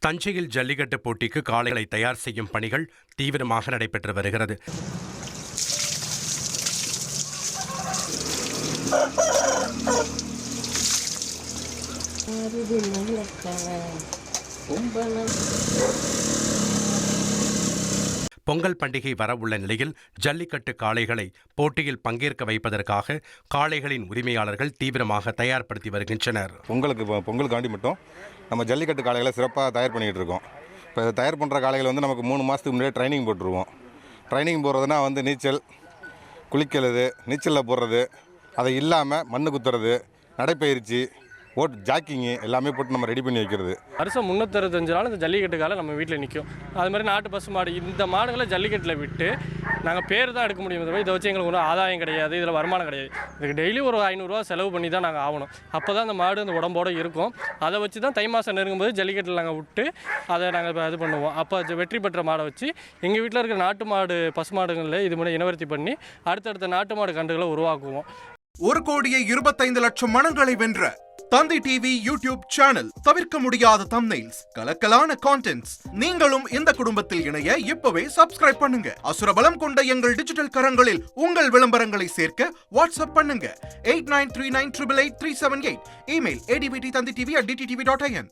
தஞ்சையில் ஜல்லிக்கட்டு போட்டிக்கு காளைகளை தயார் செய்யும் பணிகள் தீவிரமாக நடைபெற்று வருகிறது. பொங்கல் பண்டிகை வரவுள்ள நிலையில் ஜல்லிக்கட்டு காளைகளை போட்டியில் பங்கேற்க வைப்பதற்காக காளைகளின் உரிமையாளர்கள் தீவிரமாக தயார்படுத்தி வருகின்றனர். பொங்கலுக்காண்டி மட்டும் நம்ம ஜல்லிக்கட்டு காளைகளை சிறப்பாக தயார் பண்ணிக்கிட்டு இருக்கோம். இப்போ தயார் பண்ணுற காளைகள் நமக்கு 3 மாதத்துக்கு முன்னாடியே ட்ரைனிங் போட்டுருவோம். ட்ரைனிங் போடுறதுனா நீச்சல், குளிக்கிறது, நீச்சலில் போடுறது, அதை இல்லாமல் மண்ணு குத்துறது, நடைப்பயிற்சி, ஜாக்கிங்கு எல்லாமே போட்டு நம்ம ரெடி பண்ணி வைக்கிறது. வருஷம் 365 நாள் இந்த ஜல்லிக்கட்டு காலை நம்ம வீட்டில் நிற்கும். அது மாதிரி நாட்டு பசு மாடு, இந்த மாடுகளை ஜல்லிக்கட்டில் விட்டு நாங்கள் பேர் தான் எடுக்க முடியும். இதை வச்சு எங்களுக்கு ஒன்றும் ஆதாயம் கிடையாது, இதில் வருமானம் கிடையாது. இதுக்கு டெய்லி ஒரு 500 ரூபா செலவு பண்ணி தான் நாங்கள் ஆகணும். அப்போ தான் அந்த மாடு அந்த உடம்போடு இருக்கும். அதை வச்சு தான் தை மாதம் நெருங்கும்போது ஜல்லிக்கட்டில் நாங்கள் விட்டு அதை நாங்கள் இது பண்ணுவோம். அப்போ வெற்றி பெற்ற மாடை வச்சு எங்கள் வீட்டில் இருக்கிற நாட்டு மாடு பசு மாடுகளில் இது மாதிரி இனவர்த்தி பண்ணி அடுத்தடுத்த நாட்டு மாடு கன்றுகளை உருவாக்குவோம். 1,25,00,000 மனங்களை வென்ற தந்தி டிவி யூடியூப் சேனல். தவிர்க்க முடியாத தம்ப்நெயில்ஸ், கலக்கலான கான்டென்ட்ஸ். நீங்களும் இந்த குடும்பத்தில் இணைய இப்பவே சப்ஸ்கிரைப் பண்ணுங்க. அசுரபலம் கொண்ட எங்கள் டிஜிட்டல் கரங்களில் உங்கள் விளம்பரங்களை சேர்க்க வாட்ஸ்அப் பண்ணுங்க. 8939888378. Email advttanditv@dttv.in.